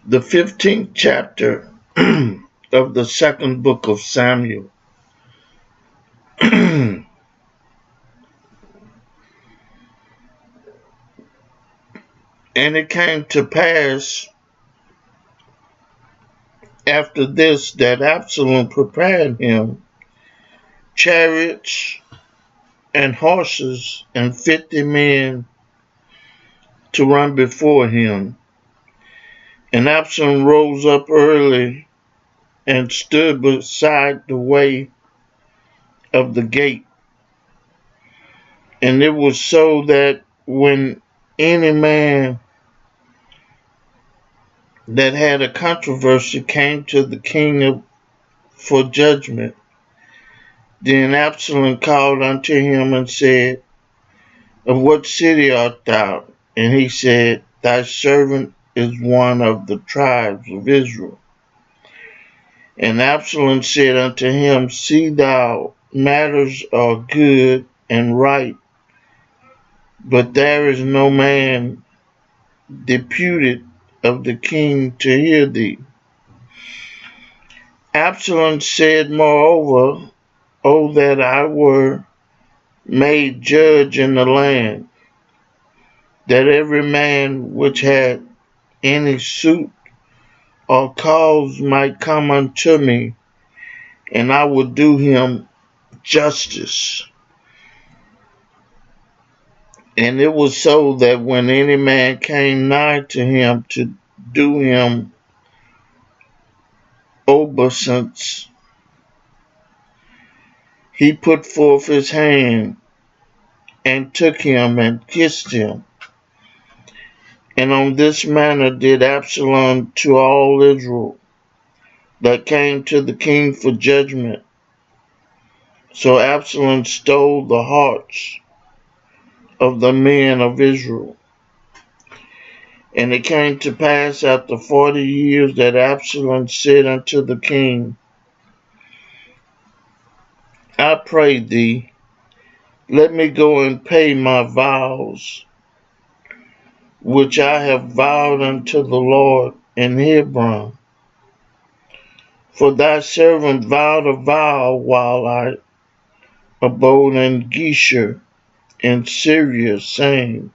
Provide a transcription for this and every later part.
The 15th chapter of the second book of Samuel. And it came to pass after this that Absalom prepared him chariots and horses and 50 men to run before him. And Absalom rose up early and stood beside the way of the gate. And it was so that when any man that had a controversy came to the king for judgment, then Absalom called unto him and said, Of what city art thou? And he said, Thy servant is one of the tribes of Israel. And Absalom said unto him, See thou, matters are good and right, but there is no man deputed of the king to hear thee. Absalom said moreover, O that I were made judge in the land, that every man which had any suit or cause might come unto me, and I would do him justice. And it was so that when any man came nigh to him to do him obeisance, he put forth his hand and took him and kissed him. And on this manner did Absalom to all Israel that came to the king for judgment. So Absalom stole the hearts of the men of Israel. And it came to pass after 40 years that Absalom said unto the king, I pray thee, let me go and pay my vows, which I have vowed unto the Lord in Hebron. For thy servant vowed a vow while I abode in Geshur in Syria, saying,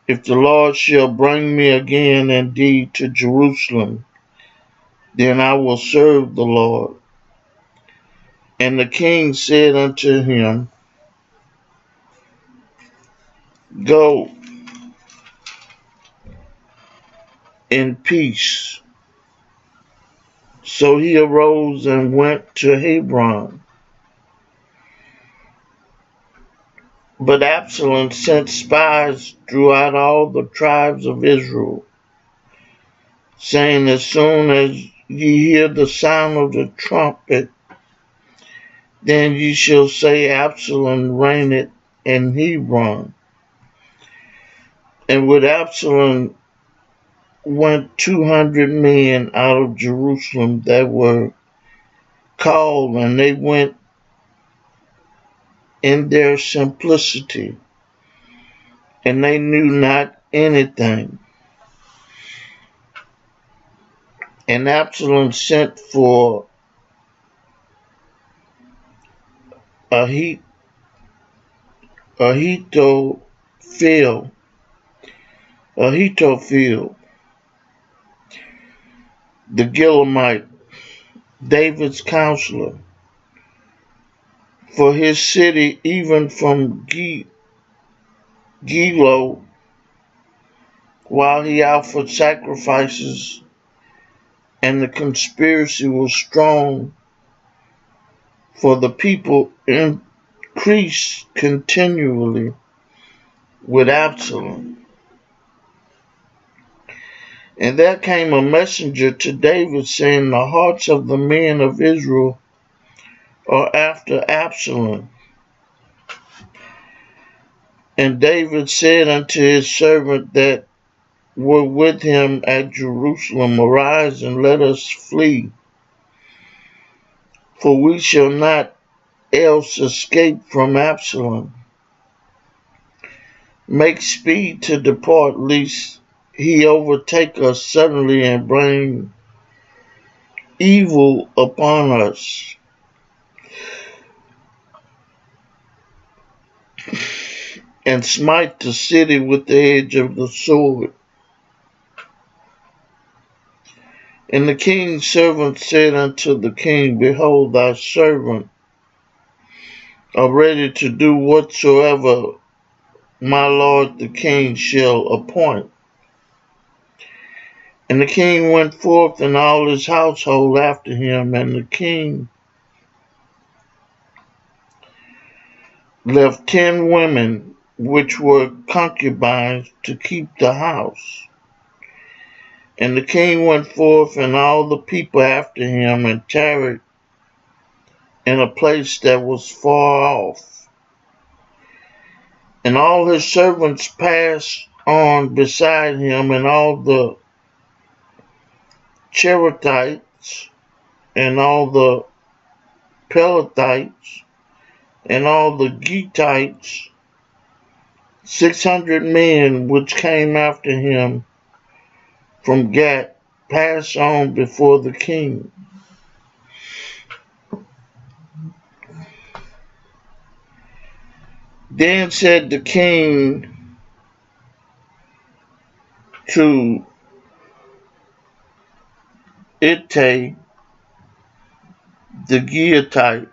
If the Lord shall bring me again indeed to Jerusalem, then I will serve the Lord. And the king said unto him, Go in peace. So he arose and went to Hebron. But Absalom sent spies throughout all the tribes of Israel, saying, As soon as ye hear the sound of the trumpet, then ye shall say, Absalom reigneth in Hebron. And with Absalom went 200 men out of Jerusalem that were called, and they went in their simplicity, and they knew not anything. And Absalom sent for Ahithophel, the Gileadite, David's counselor, for his city, even from Gilo, while he offered sacrifices, and the conspiracy was strong, for the people increased continually with Absalom. And there came a messenger to David, saying, The hearts of the men of Israel are after Absalom. And David said unto his servant that were with him at Jerusalem, Arise and let us flee, for we shall not else escape from Absalom. Make speed to depart, lest he overtake us suddenly and bring evil upon us, and smite the city with the edge of the sword. And the king's servant said unto the king, Behold, thy servant are ready to do whatsoever my lord the king shall appoint. And the king went forth and all his household after him, and the king left 10 women which were concubines to keep the house. And the king went forth and all the people after him, and tarried in a place that was far off. And all his servants passed on beside him, and all the Cherethites, and all the Pelethites, and all the Gittites, 600 men which came after him from Gath, passed on before the king. Then said the king to Ittai the Gittite,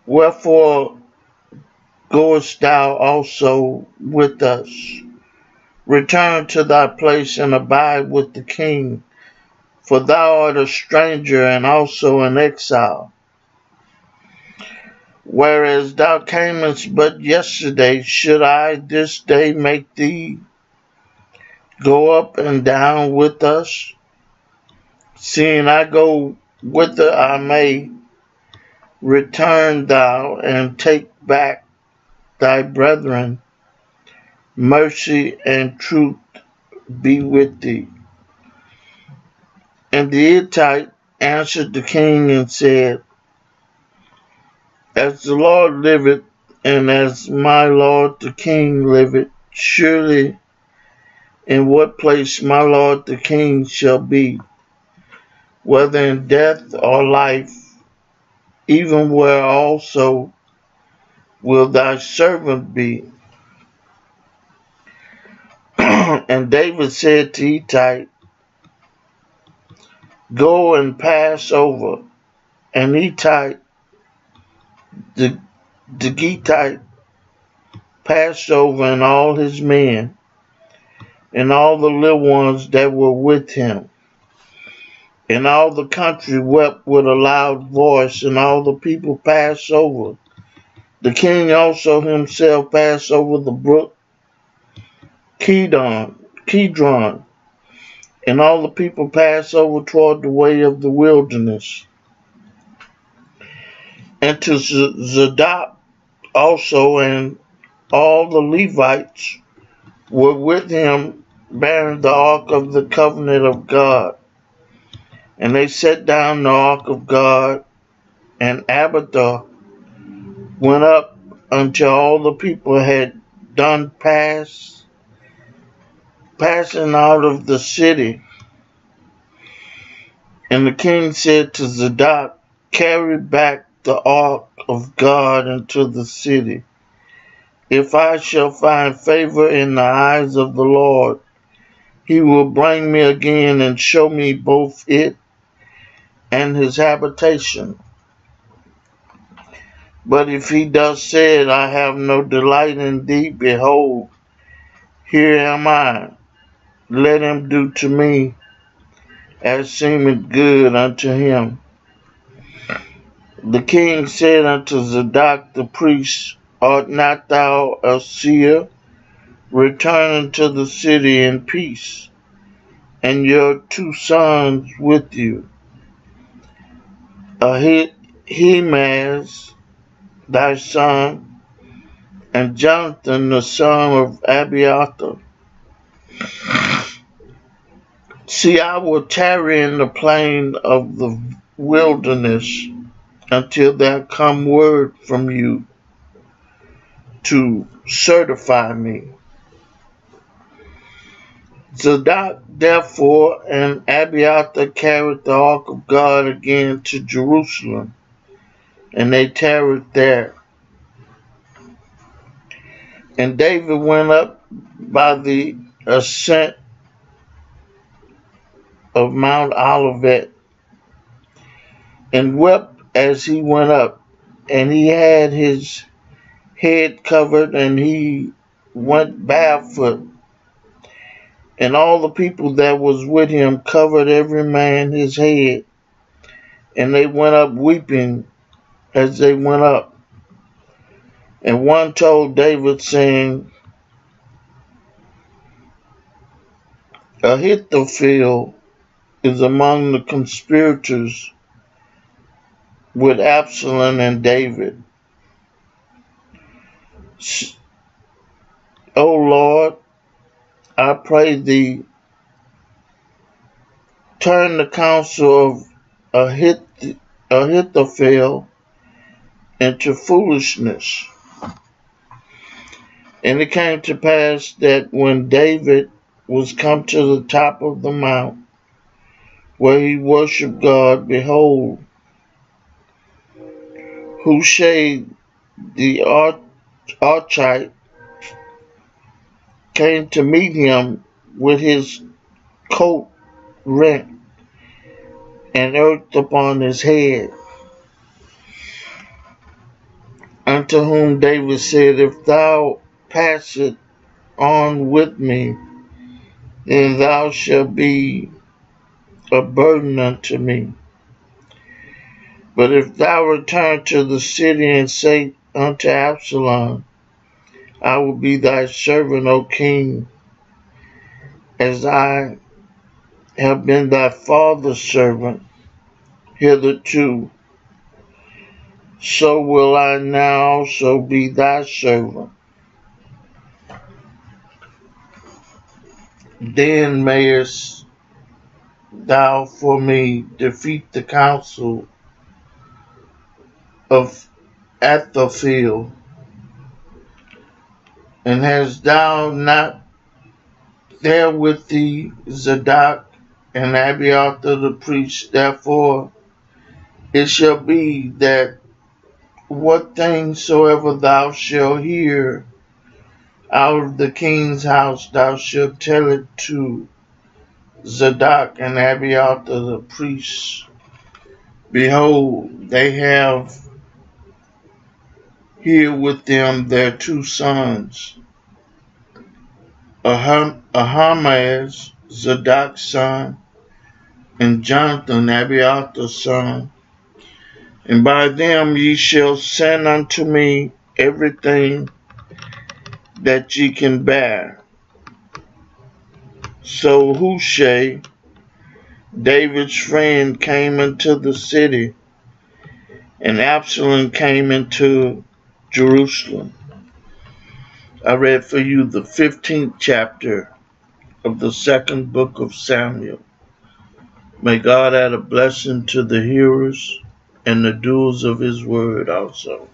Wherefore goest thou also with us? Return to thy place and abide with the king, for thou art a stranger and also an exile. Whereas thou camest but yesterday, should I this day make thee go up and down with us? Seeing I go whither I may, return thou and take back thy brethren. Mercy and truth be with thee. And the Hittite answered the king and said, As the Lord liveth, and as my lord the king liveth, surely in what place my lord the king shall be, whether in death or life, even where also will thy servant be. And David said to Hittite, Go and pass over. And Hittite, the Gittite, passed over, and all his men, and all the little ones that were with him. And all the country wept with a loud voice, and all the people passed over. The king also himself passed over the brook Kidron, and all the people passed over toward the way of the wilderness. And to Zadok also, and all the Levites were with him, bearing the ark of the covenant of God. And they set down the ark of God, and Abiathar went up until all the people had done passing out of the city. And the king said to Zadok, Carry back the ark of God into the city. If I shall find favor in the eyes of the Lord, he will bring me again and show me both it and his habitation. But if he thus said, I have no delight in thee, behold, here am I. Let him do to me as seemeth good unto him. The king said unto Zadok the priest, Art not thou a seer? Return unto the city in peace, and your 2 sons with you, Ahimaaz thy son, and Jonathan the son of Abiathar. See, I will tarry in the plain of the wilderness until there come word from you to certify me. Zadok therefore and Abiathar carried the ark of God again to Jerusalem, and they tarried there. And David went up by the ascent of Mount Olivet, and wept as he went up, and he had his head covered, and he went barefoot. And all the people that was with him covered every man his head, and they went up weeping as they went up. And one told David, saying, Ahithophel is among the conspirators with Absalom and David. O Lord, I pray thee, turn the counsel of Ahithophel into foolishness. And it came to pass that when David was come to the top of the mount where he worshipped God, behold, Hushai the Archite came to meet him with his coat rent and earth upon his head. Unto whom David said, If thou passest on with me, then thou shalt be a burden unto me. But if thou return to the city and say unto Absalom, I will be thy servant, O king, as I have been thy father's servant hitherto, so will I now also be thy servant. Then mayest thou for me defeat the counsel of Ahithophel. And hast thou not there with thee Zadok and Abiathar the priest? Therefore it shall be that what things soever thou shalt hear out of the king's house, thou shalt tell it to Zadok and Abiathar the priests. Behold, they have here with them their two sons, Ahimaaz, Zadok's son, and Jonathan, Abiathar's son. And by them ye shall send unto me everything that ye can bear. So Hushai, David's friend, came into the city, and Absalom came into Jerusalem. I read for you the 15th chapter of the second book of Samuel. May God add a blessing to the hearers and the doers of his word also.